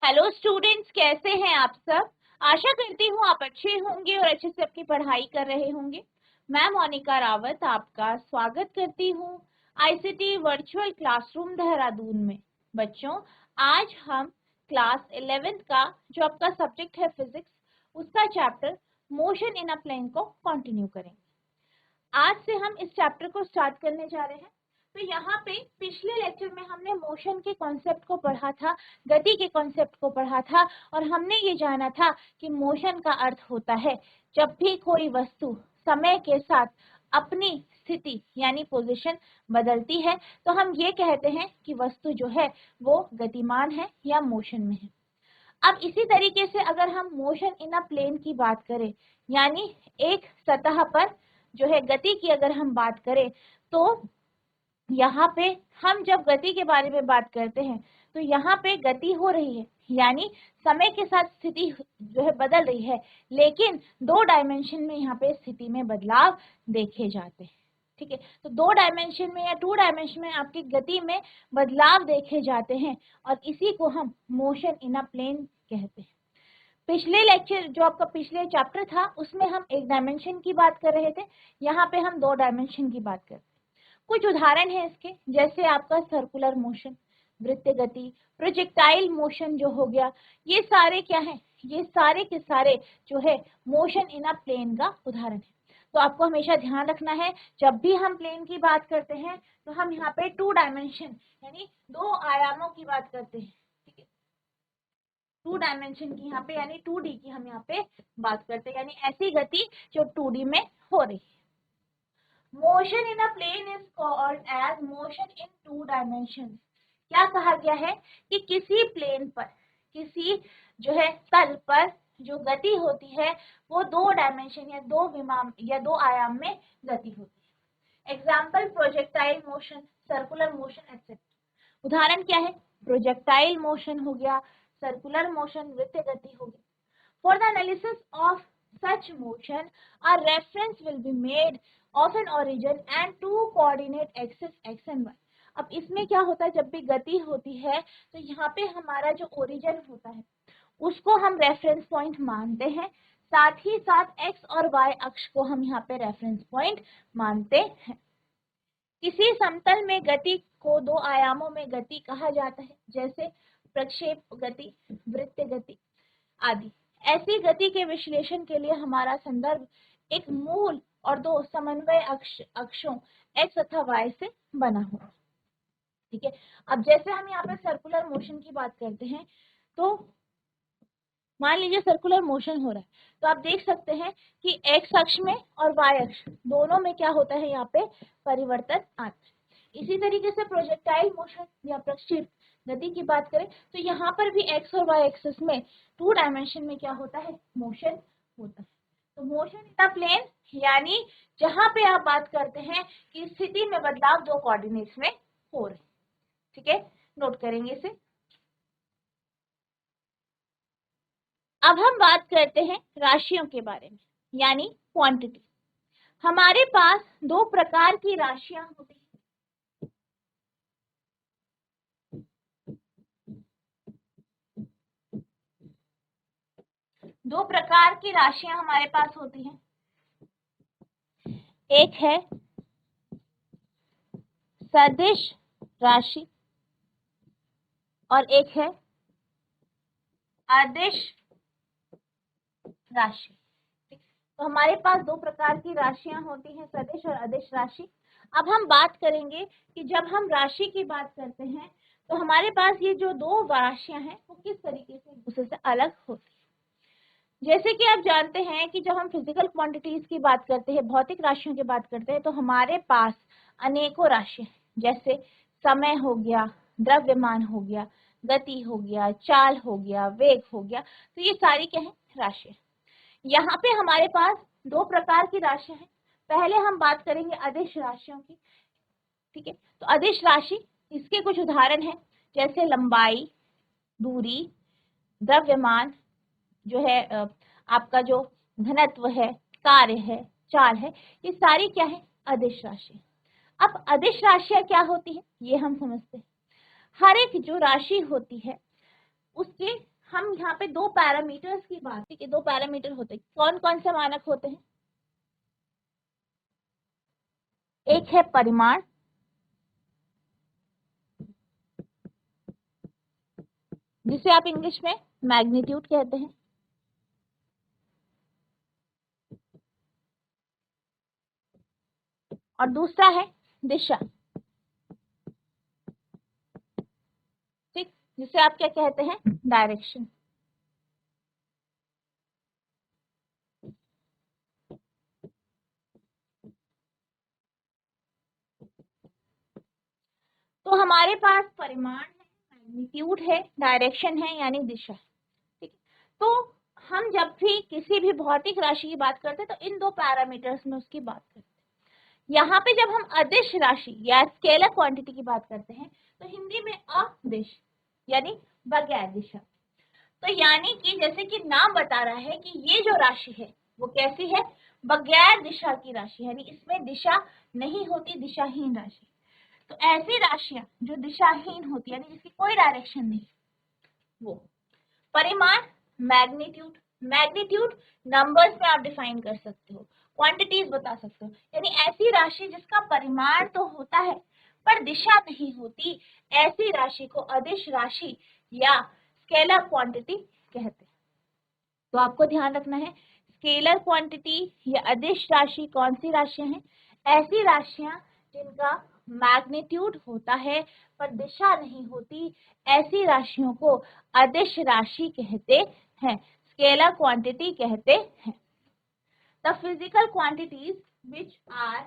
Hello students, कैसे हैं आप सब। आशा करती हूँ आप अच्छे होंगे और अच्छे से अपनी पढ़ाई कर रहे होंगे। मैं मोनिका रावत आपका स्वागत करती हूँ आईसीटी वर्चुअल क्लासरूम देहरादून में। बच्चों, आज हम क्लास 11th का जो आपका सब्जेक्ट है फिजिक्स, उसका chapter motion in a plane को कंटिन्यू करेंगे। आज से हम इस चैप्टर को स्टार्ट करने जा रहे हैं। तो यहाँ पे पिछले लेक्चर में हमने मोशन के कॉन्सेप्ट को पढ़ा था, गति के कॉन्सेप्ट को पढ़ा था, और हमने ये जाना था कि मोशन का अर्थ होता है जब भी कोई वस्तु समय के साथ अपनी स्थिति यानी पोजीशन बदलती है तो हम ये कहते हैं कि वस्तु जो है वो गतिमान है या मोशन में है। अब इसी तरीके से अगर हम मोशन इन अ प्लेन की बात करें, यानी एक सतह पर जो है गति की अगर हम बात करें, तो यहाँ पे हम जब गति के बारे में बात करते हैं तो यहाँ पे गति हो रही है, यानी समय के साथ स्थिति जो है बदल रही है, लेकिन 2 डायमेंशन में यहाँ पे स्थिति में बदलाव देखे जाते हैं। ठीक है, तो 2 डायमेंशन में या 2 डायमेंशन में आपकी गति में बदलाव देखे जाते हैं और इसी को हम मोशन इन अ प्लेन कहते हैं। पिछले लेक्चर जो आपका पिछले चैप्टर था उसमें हम 1 डायमेंशन की बात कर रहे थे, यहाँ पे हम 2 डायमेंशन की बात करते हैं। कुछ उदाहरण है इसके, जैसे आपका सर्कुलर मोशन, वृत्त गति, प्रोजेक्टाइल मोशन जो हो गया, ये सारे क्या हैं, ये सारे के सारे जो है मोशन इन अ प्लेन का उदाहरण है। तो आपको हमेशा ध्यान रखना है जब भी हम प्लेन की बात करते हैं तो हम यहाँ पे 2 डायमेंशन यानी 2 आयामों की बात करते हैं। ठीक है, 2 डायमेंशन की यहाँ पे यानी 2D की हम यहाँ पे बात करते हैं, यानी ऐसी गति जो 2D में हो रही है। Motion in a plane is called as motion in 2 dimension. क्या कहा गया है कि किसी प्लेन पर, किसी जो है तल पर जो गति होती है वो 2 डायमेंशन या 2 विमान या 2 आयाम में गति होती है। Example projectile motion, circular motion etcetera. उदाहरण क्या है, प्रोजेक्टाइल मोशन हो गया, सर्कुलर मोशन वृत्त गति हो गई। For the analysis of such motion, a reference will be made of an origin and 2 coordinate axes x and y. अब इसमें क्या होता है, जब भी गति होती है तो यहाँ पे हमारा जो ओरिजिन होता है उसको हम रेफरेंस पॉइंट मानते हैं, साथ ही साथ x और y अक्ष को हम यहाँ पे रेफरेंस पॉइंट मानते हैं। किसी समतल में गति को 2 आयामों में गति कहा जाता है, जैसे प्रक्षेप गति, वृत्त गति आदि। ऐसी गति के विश्लेषण के लिए हमारा संदर्भ एक मूल और 2 समन्वय अक्षों x तथा y से बना हुआ। ठीक है, अब जैसे हम यहाँ पे सर्कुलर मोशन की बात करते हैं, तो मान लीजिए सर्कुलर मोशन हो रहा है, तो आप देख सकते हैं कि x अक्ष में और y अक्ष दोनों में क्या होता है, यहाँ पे परिवर्तन आता है। इसी तरीके से प्रोजेक्टाइल मोशन या प्रक्षेप गति की बात करें तो यहाँ पर भी x और y एक्सिस में 2 डायमेंशन में क्या होता है, मोशन होता है। तो मोशन इन अ प्लेन यानी जहां पे आप बात करते हैं कि स्थिति में बदलाव 2 कोऑर्डिनेट्स में हो रहे। ठीक है, नोट करेंगे इसे। अब हम बात करते हैं राशियों के बारे में, यानी क्वांटिटी। हमारे पास 2 प्रकार की राशियां होती हैं। दो प्रकार की राशियां हमारे पास होती हैं, एक है सदिश राशि और एक है अदिश राशि। तो हमारे पास 2 प्रकार की राशियां होती हैं, सदिश और अदिश राशि। अब हम बात करेंगे कि जब हम राशि की बात करते हैं तो हमारे पास ये जो 2 राशियां हैं वो किस तरीके से एक दूसरे से अलग होती है। जैसे कि आप जानते हैं कि जब हम फिजिकल क्वांटिटीज की बात करते हैं, भौतिक राशियों की बात करते हैं, तो हमारे पास अनेकों राशियां हैं, जैसे समय हो गया, द्रव्यमान हो गया, गति हो गया, चाल हो गया, वेग हो गया। तो ये सारी क्या है, राशियां। यहाँ पे हमारे पास 2 प्रकार की राशियां हैं। पहले हम बात करेंगे अदिश राशियों की। ठीक है, तो अदिश राशि, इसके कुछ उदाहरण हैं, जैसे लंबाई, दूरी, द्रव्यमान जो है, आपका जो घनत्व है, कार्य है, चाल है, ये सारी क्या है, अदिश राशि। अब अदिश राशियां क्या होती है ये हम समझते हैं। हर एक जो राशि होती है उसके हम यहाँ पे दो पैरामीटर्स की बात, ठीक है, दो पैरामीटर होते हैं। कौन कौन से मानक होते हैं? एक है परिमाण, जिसे आप इंग्लिश में मैग्नीट्यूड कहते हैं, और दूसरा है दिशा, ठीक, जिसे आप क्या कहते हैं? डायरेक्शन। तो हमारे पास परिमाण है, मैग्नीट्यूड है, डायरेक्शन है यानी दिशा, ठीक है। तो हम जब भी किसी भी भौतिक राशि की बात करते हैं तो इन दो पैरामीटर्स में उसकी बात करते हैं। यहाँ पे जब हम अदिश राशि या स्केलर क्वांटिटी की बात करते हैं तो हिंदी में अदिश यानी बगैर दिशा। तो यानी कि जैसे कि नाम बता रहा है कि ये जो राशि है वो कैसी है? बगैर दिशा की राशि, यानी इसमें दिशा नहीं होती, दिशाहीन राशि। तो ऐसी राशियां जो दिशाहीन होती है, यानी जिसकी कोई डायरेक्शन नहीं, वो परिमाण, मैग्नीट्यूड। मैग्नीट्यूड नंबर्स में आप डिफाइन कर सकते हो, क्वांटिटीज बता सकते हो, यानी ऐसी राशि जिसका परिमाण तो होता है पर दिशा नहीं होती, ऐसी राशि को अदिश राशि या स्केलर क्वांटिटी कहते हैं। तो आपको ध्यान रखना है, स्केलर क्वांटिटी या अदिश राशि कौन सी राशियां हैं? ऐसी राशियां जिनका मैग्नीट्यूड होता है पर दिशा नहीं होती, ऐसी राशियों को अदिश राशि कहते हैं, स्केलर क्वांटिटी कहते हैं। The physical quantities which are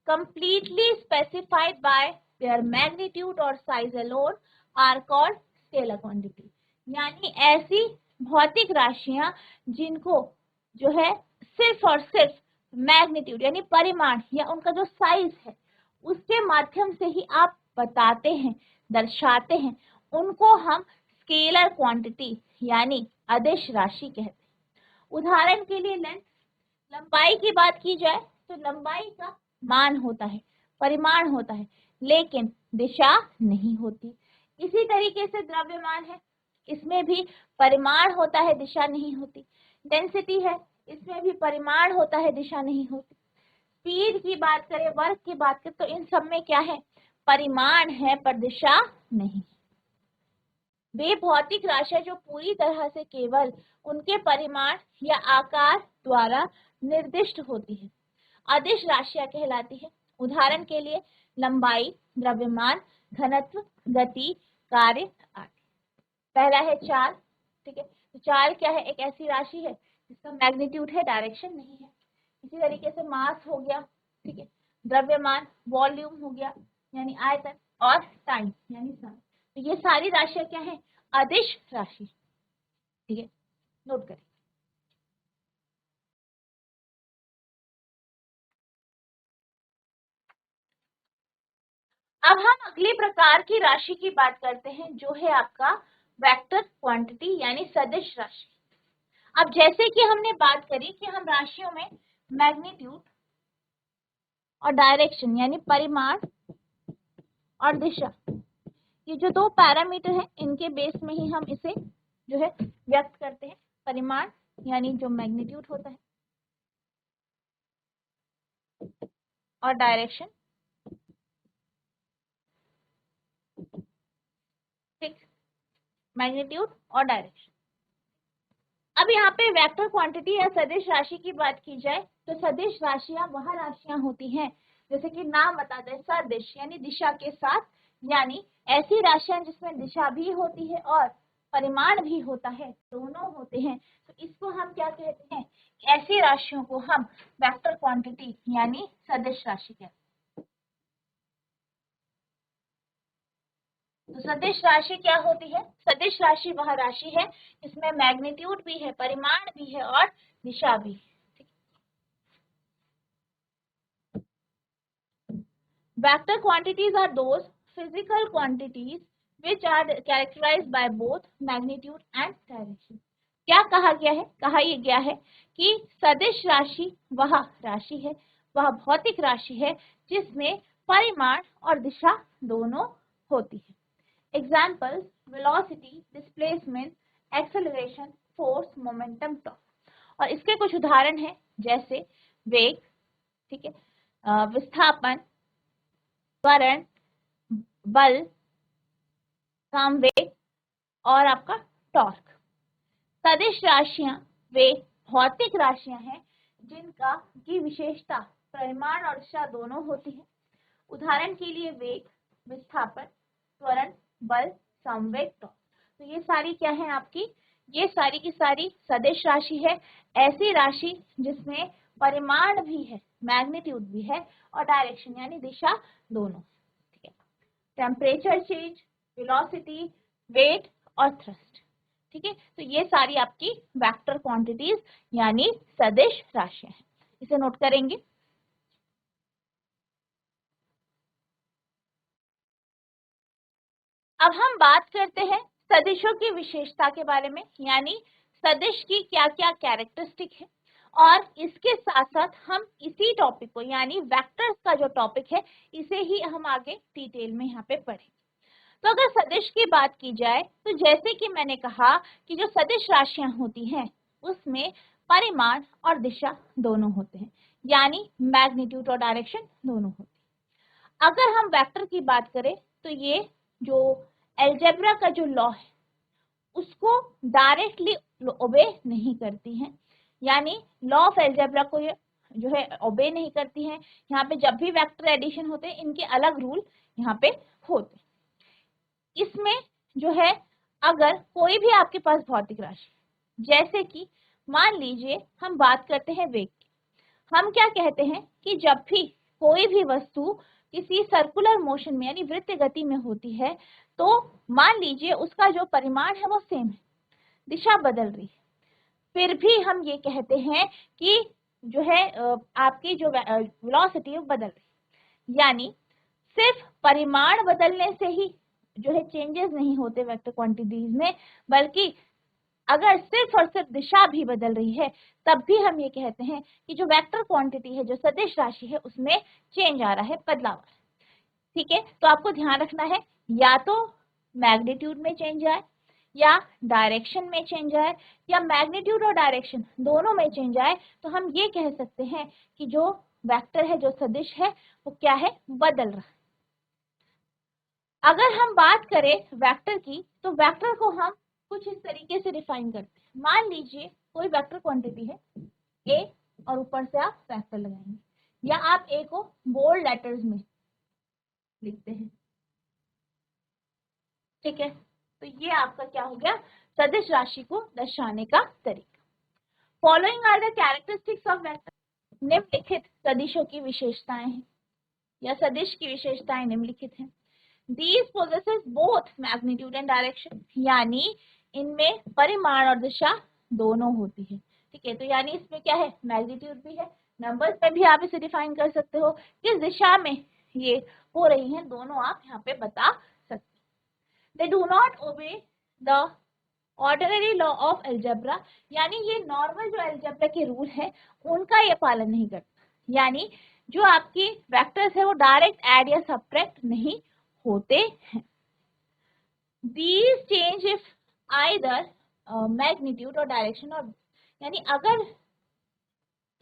completely specified by their magnitude or size alone are called scalar quantity। यानी ऐसी भौतिक राशियां जिनको जो है सिर्फ और सिर्फ मैग्नीट्यूड यानी परिमाण या उनका जो साइज है उसके माध्यम से ही आप बताते हैं, दर्शाते हैं, उनको हम स्केलर क्वांटिटी यानी अदिश राशि कहते हैं। उदाहरण के लिए लेंथ, लंबाई की बात की जाए तो लंबाई का मान होता है, परिमाण होता है, लेकिन दिशा नहीं होती। इसी तरीके से द्रव्यमान है, इसमें भी परिमाण होता है, दिशा नहीं होती। डेंसिटी है, इसमें भी परिमाण होता है, दिशा नहीं होती। स्पीड की बात करें, वर्क की बात करें, तो इन सब में क्या है? परिमाण है पर दिशा नहीं। वे भौतिक राशियां जो पूरी तरह से केवल उनके परिमाण या आकार द्वारा निर्दिष्ट होती है, अदिश राशियां कहलाती है। उदाहरण के लिए लंबाई, द्रव्यमान, घनत्व, गति, कार्य आदि। पहला है चाल, ठीक है। तो चाल क्या है? एक ऐसी राशि है जिसका मैग्नीट्यूड है, डायरेक्शन नहीं है। इसी तरीके से मास हो गया, ठीक है, द्रव्यमान, वॉल्यूम हो गया यानी आयतन, और टाइम यानी समय। तो ये सारी राशियां क्या है? अदिश राशि, ठीक है, नोट करें। अब हम अगली प्रकार की राशि की बात करते हैं जो है आपका वेक्टर क्वांटिटी यानी सदिश राशि। अब जैसे कि हमने बात करी कि हम राशियों में मैग्नीट्यूड और डायरेक्शन यानी परिमाण और दिशा, ये जो दो पैरामीटर हैं इनके बेस में ही हम इसे जो है व्यक्त करते हैं। परिमाण यानी जो मैग्नीट्यूड होता है और डायरेक्शन, ठीक, मैग्नीट्यूड और डायरेक्शन। अब यहाँ पे वेक्टर क्वांटिटी या सदिश राशि की बात की जाए तो सदिश राशियां वह राशियां होती हैं जैसे कि नाम बताते हैं सदिश यानी दिशा के साथ, यानी ऐसी राशियां जिसमें दिशा भी होती है और परिमाण भी होता है, दोनों होते हैं। तो इसको हम क्या कहते हैं? ऐसी राशियों को हम वेक्टर क्वांटिटी यानी सदिश राशि कहते हैं। तो सदिश राशि क्या होती है? सदिश राशि वह राशि है जिसमें मैग्नीट्यूड भी है, परिमाण भी है और दिशा भी है। Vector quantities are those physical quantities which are characterized by both magnitude and direction। क्या कहा गया है? कहा यह गया है कि सदिश राशि वह राशि है, वह भौतिक राशि है जिसमें परिमाण और दिशा दोनों होती है। Examples: velocity, displacement, acceleration, force, momentum, torque. और इसके कुछ उदाहरण हैं जैसे वेग, ठीक है, विस्थापन, त्वरण, बल, संवेग और आपका टॉर्क। सदिश राशियां वे भौतिक राशियां हैं जिनका की विशेषता परिमाण और दिशा दोनों होती है। उदाहरण के लिए वेग, विस्थापन, त्वरण, बल, संवेग, टॉर्क। तो ये सारी क्या है आपकी, ये सारी की सारी सदिश राशि है, ऐसी राशि जिसमें परिमाण भी है, मैग्नीट्यूड भी है और डायरेक्शन यानी दिशा दोनों, ठीक है। टेम्परेचर चेंज, वेलोसिटी, वेट और थ्रस्ट, ठीक है। तो ये सारी आपकी वेक्टर क्वांटिटीज यानी सदिश राशियां हैं, इसे नोट करेंगे। अब हम बात करते हैं सदिशों की विशेषता के बारे में, यानी सदिश की क्या क्या कैरेक्टरिस्टिक है, और इसके साथ साथ हम इसी टॉपिक को यानी वेक्टर्स का जो टॉपिक है इसे ही हम आगे डिटेल में यहाँ पे पढ़ेंगे। तो अगर सदिश की बात की जाए तो जैसे कि मैंने कहा कि जो सदिश राशियां होती हैं उसमें परिमाण और दिशा दोनों होते हैं, यानी मैग्नीट्यूड और डायरेक्शन दोनों होते हैं। अगर हम वेक्टर की बात करें तो ये जो अलजेब्रा का जो लॉ है उसको डायरेक्टली ओबे नहीं करती हैं, यानी लॉ ऑफ अलजेब्रा को ये जो है ओबे नहीं करती हैं। यहाँ पे जब भी वेक्टर एडिशन होते हैं इनके अलग रूल यहाँ पे होते हैं। इसमें जो है अगर कोई भी आपके पास भौतिक राशि, जैसे कि मान लीजिए हम बात करते हैं वेग की, हम क्या कहते हैं कि जब भी कोई भी वस्तु किसी सर्कुलर मोशन में यानी वृत्त गति में होती है तो मान लीजिए उसका जो परिमाण है वो सेम है, दिशा बदल रही है, फिर भी हम ये कहते हैं कि जो है आपकी जो वेलोसिटी है बदल रही है। यानी सिर्फ परिमाण बदलने से ही जो है चेंजेस नहीं होते वेक्टर क्वांटिटीज में, बल्कि अगर सिर्फ और सिर्फ दिशा भी बदल रही है तब भी हम ये कहते हैं कि जो वेक्टर क्वांटिटी है, जो सदिश राशि है, उसमें चेंज आ रहा है, बदलाव आ रहा है, ठीक है। तो आपको ध्यान रखना है या तो मैग्नीट्यूड में चेंज आए या डायरेक्शन में चेंज आए या मैग्नीट्यूड और डायरेक्शन दोनों में चेंज आए तो हम ये कह सकते हैं कि जो वेक्टर है, जो सदिश है, वो क्या है, बदल रहा है। अगर हम बात करें वेक्टर की तो वेक्टर को हम कुछ इस तरीके से डिफाइन करते हैं। मान लीजिए कोई वेक्टर क्वांटिटी है ए और ऊपर से आप वेक्टर लगाएंगे, या आप ए को बोल्ड लेटर्स में लिखते हैं, ठीक है। तो ये आपका क्या हो गया, सदिश राशि को दर्शाने का तरीका। Following are the characteristics of vector, निम्नलिखित सदिशों की विशेषताएं हैं या सदिश की विशेषताएं निम्नलिखित हैं। These possesses both magnitude and direction, यानी इनमें परिमाण और दिशा दोनों होती है, ठीक है। तो यानी इसमें क्या है, मैग्नीट्यूड भी है, नंबर्स में भी आप इसे डिफाइन कर सकते हो, किस दिशा में ये हो रही हैं दोनों आप यहाँ पे बता सकते हो। They do not obey the ordinary law of algebra, यानी ये नॉर्मल जो अलजेब्रा के रूल है उनका ये पालन नहीं करता, यानी जो आपकी वेक्टर्स है वो डायरेक्ट ऐड या सब्ट्रैक्ट नहीं होते हैं। These change if either magnitude और डायरेक्शन, और यानी अगर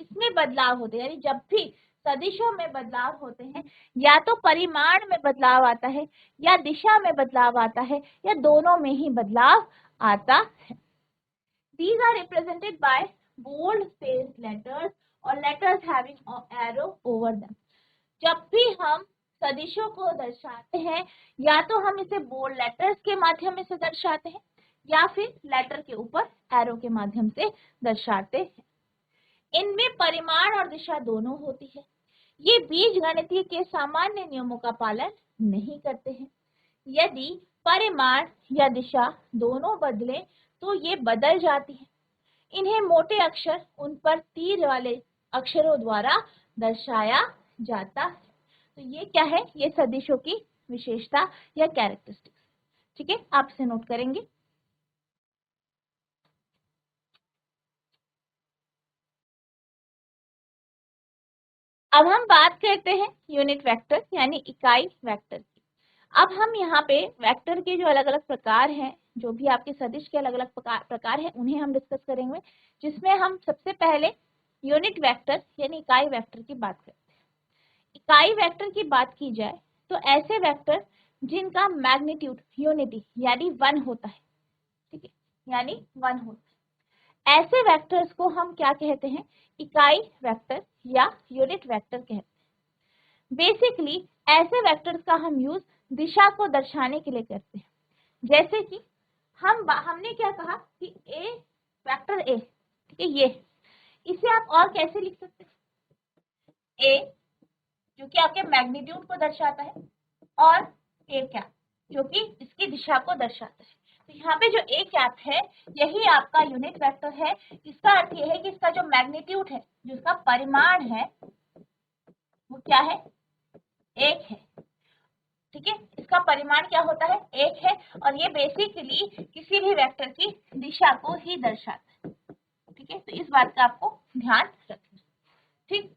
इसमें बदलाव होते हैं, यानी जब भी सदिशों में बदलाव होते हैं या तो परिमाण में बदलाव आता है या दिशा में बदलाव आता है या दोनों में ही बदलाव आता है। These are represented by bold spaced letters or letters having an arrow over them. जब भी हम सदिशों को दर्शाते हैं या तो हम इसे बोल्ड लेटर्स के माध्यम से दर्शाते हैं या फिर लेटर के ऊपर एरो के माध्यम से दर्शाते हैं। इनमें परिमाण और दिशा दोनों होती है। ये बीजगणितीय के सामान्य नियमों का पालन नहीं करते हैं। यदि परिमाण या दिशा दोनों बदले तो ये बदल जाती है। इन्हें मोटे अक्षर उन पर तीर वाले अक्षरों द्वारा दर्शाया जाता है। तो ये क्या है, ये सदिशों की विशेषता या कैरेक्टरिस्टिक्स, ठीक है, आप इसे नोट करेंगे। अब हम बात करते हैं यूनिट वेक्टर यानी इकाई वेक्टर की। अब हम यहाँ पे वेक्टर के जो अलग अलग प्रकार हैं, जो भी आपके सदिश के अलग अलग प्रकार हैं, उन्हें हम डिस्कस करेंगे, जिसमें हम सबसे पहले यूनिट वेक्टर यानी इकाई वेक्टर की बात करते हैं। इकाई वेक्टर की बात की जाए तो ऐसे वेक्टर जिनका मैग्नीट्यूड यूनिटी यानी 1 होता है, ठीक है, यानी 1 होता है, ऐसे वेक्टर्स को हम क्या कहते हैं, इकाई वेक्टर या यूनिट वेक्टर कहते हैं। बेसिकली ऐसे वेक्टर्स का हम यूज दिशा को दर्शाने के लिए करते हैं। जैसे कि हमने क्या कहा कि ए वेक्टर ए, ठीक है, ये इसे आप और कैसे लिख सकते हैं, ए जो कि आपके मैग्नीट्यूड को दर्शाता है और ए कैप जो कि इसकी दिशा को दर्शाता है। तो यहाँ पे जो ए कैप है यही आपका यूनिट वेक्टर है। इसका अर्थ यह है कि इसका जो मैग्नीट्यूड है, जो इसका परिमाण है, वो क्या है, 1 है, ठीक है, इसका परिमाण क्या होता है, 1 है, और ये बेसिकली किसी भी वेक्टर की दिशा को ही दर्शाता है, ठीक है, तो इस बात का आपको ध्यान रखना, ठीक।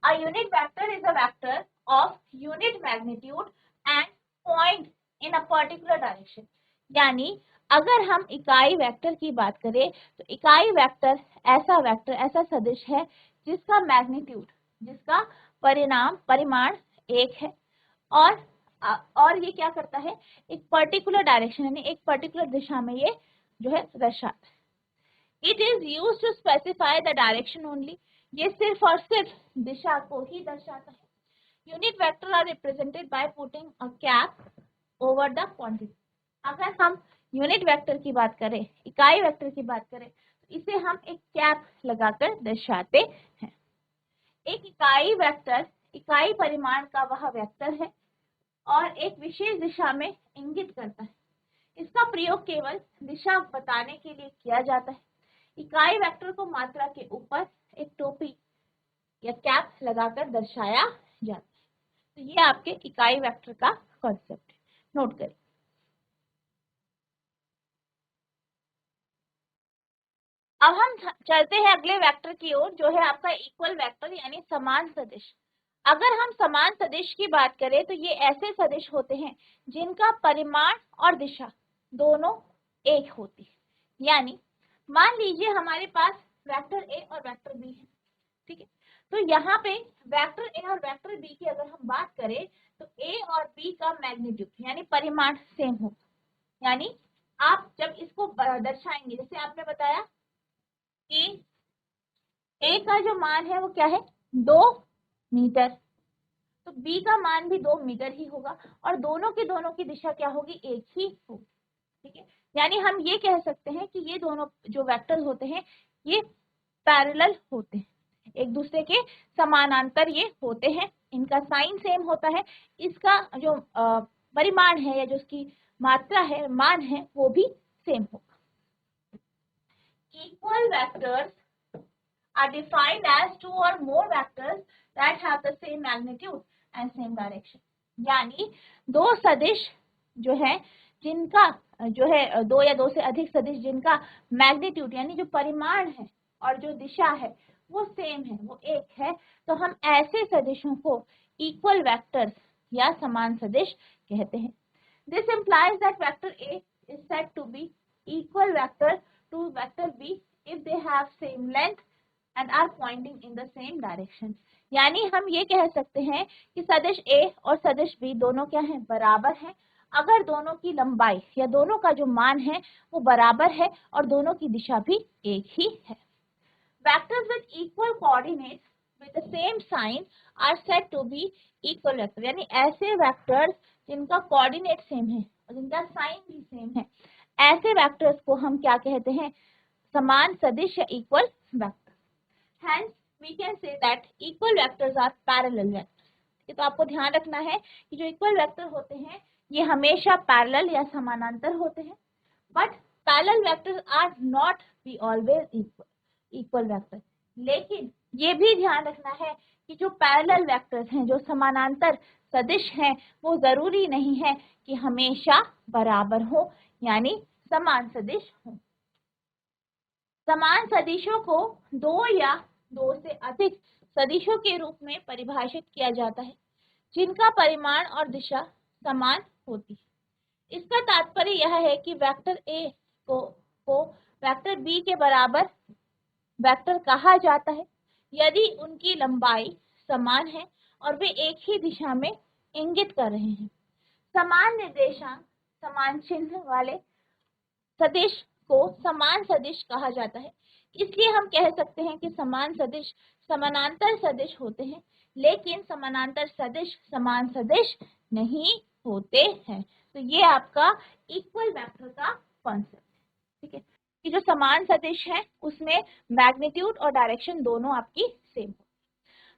A unit vector is a vector of unit magnitude and point in a particular direction। यानी अगर हम इकाई वेक्टर की बात करें तो इकाई वेक्टर ऐसा सदिश है जिसका मैग्नीट्यूड, जिसका परिमाण 1 है, और ये क्या करता है, एक पर्टिकुलर डायरेक्शन यानी एक पर्टिकुलर दिशा में ये जो है दर्शाता है। It is use to specify the direction only, ये सिर्फ और सिर्फ दिशा को ही दर्शाता है। Unit vector are represented by putting a cap over the quantity. अगर हम यूनिट वेक्टर की बात करें, इकाई वेक्टर की बात करें, तो इसे हम एक कैप लगाकर दर्शाते हैं। एक इकाई वेक्टर इकाई परिमाण का वह वेक्टर है और एक विशेष दिशा में इंगित करता है। इसका प्रयोग केवल दिशा बताने के लिए किया जाता है। इकाई वेक्टर को मात्रा के ऊपर एक टोपी या कैप लगाकर दर्शाया जाता है। तो ये आपके इकाई वेक्टर का कॉन्सेप्ट है, नोट करें। अब हम चलते हैं अगले वेक्टर की ओर, जो है आपका इक्वल वेक्टर यानी समान सदिश। अगर हम समान सदिश की बात करें तो ये ऐसे सदिश होते हैं जिनका परिमाण और दिशा दोनों एक होती है। यानी मान लीजिए हमारे पास वेक्टर ए और वेक्टर बी है, ठीक है, तो यहाँ पे वेक्टर ए और वेक्टर बी की अगर हम बात करें तो ए और बी का मैग्नीट्यूड यानी परिमाण सेम होगा। यानी आप जब इसको दर्शाएंगे, जैसे आपने बताया कि ए का जो मान है वो क्या है, 2 मीटर, तो बी का मान भी 2 मीटर ही होगा, और दोनों की दिशा क्या होगी, एक ही होगी, ठीक है। यानी हम ये कह सकते हैं कि ये दोनों जो वेक्टर होते हैं ये पैरेलल होते हैं, एक दूसरे के समानांतर ये होते हैं, इनका साइन सेम होता है, इसका जो परिमाण है या जो उसकी मात्रा है, मान है, वो भी सेम होगा। Equal vectors are defined as 2 or more vectors that have the same magnitude and same direction। यानी दो सदिश जो है जिनका जो है, 2 या 2 से अधिक सदिश जिनका मैग्नीट्यूड यानी जो परिमाण है और जो दिशा है वो सेम है, वो एक है, तो हम ऐसे सदिशों को इक्वल वेक्टर्स या समान सदिश कहते हैं। This implies that vector A is said to be equal vector to vector B if they have same length and are pointing in the same direction। यानी हम ये कह सकते हैं कि सदिश A और सदिश B दोनों क्या हैं, बराबर हैं, अगर दोनों की लंबाई या दोनों का जो मान है वो बराबर है और दोनों की दिशा भी एक ही है। Vectors with equal coordinates with the same sign are said to be equal vector। यानी ऐसे वेक्टर्स जिनका कोऑर्डिनेट सेम है और जिनका साइन भी सेम है, ऐसे वेक्टर्स को हम क्या कहते हैं, समान सदिश या equal vector. Hence we can say that equal vectors are parallel vectors। तो आपको ध्यान रखना है कि जो इक्वल वेक्टर होते हैं ये हमेशा पैरेलल या समानांतर होते हैं, but parallel vectors are not be always equal vector. लेकिन ये भी ध्यान रखना है कि जो पैरेलल वेक्टर्स हैं, जो समानांतर सदिश हैं, वो जरूरी नहीं है कि हमेशा बराबर हो, यानी समान सदिश हो। समान सदिशों को 2 या 2 से अधिक सदिशों के रूप में परिभाषित किया जाता है। जिनका परिमाण और दिशा समान होती है। इसका तात्पर्य यह है कि वेक्टर ए को वेक्टर बी के बराबर वेक्टर कहा जाता है यदि उनकी लंबाई समान है और वे एक ही दिशा में इंगित कर रहे हैं। समान निर्देशांक समान चिन्ह वाले सदिश को समान सदिश कहा जाता है। इसलिए हम कह सकते हैं कि समान सदिश समानांतर सदिश होते हैं, लेकिन समानांतर सदिश समान सदिश नहीं होते हैं। तो ये आपका इक्वल वेक्टर का कॉन्सेप्ट है। ठीक है, कि जो समान सदिश है उसमें मैग्नीट्यूड और डायरेक्शन दोनों आपकी सेम हो।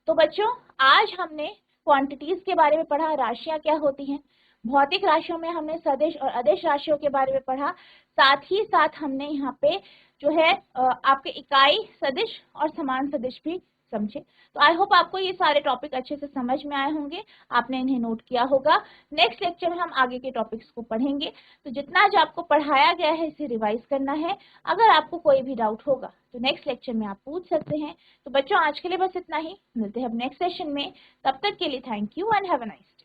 तो बच्चों, आज हमने क्वांटिटीज के बारे में पढ़ा, राशियां क्या होती हैं। भौतिक राशियों में हमने सदिश और अदिश राशियों के बारे में पढ़ा। साथ ही साथ हमने यहाँ पे जो है आपके इकाई सदिश और समान सदिश भी समझे। तो आई होप आपको ये सारे टॉपिक अच्छे से समझ में आए होंगे, आपने इन्हें नोट किया होगा। नेक्स्ट लेक्चर में हम आगे के टॉपिक्स को पढ़ेंगे। तो जितना जो आपको पढ़ाया गया है इसे रिवाइज करना है। अगर आपको कोई भी डाउट होगा तो नेक्स्ट लेक्चर में आप पूछ सकते हैं। तो बच्चों, आज के लिए बस इतना ही, मिलते हैं अब नेक्स्ट सेशन में। तब तक के लिए thank you and have a nice day.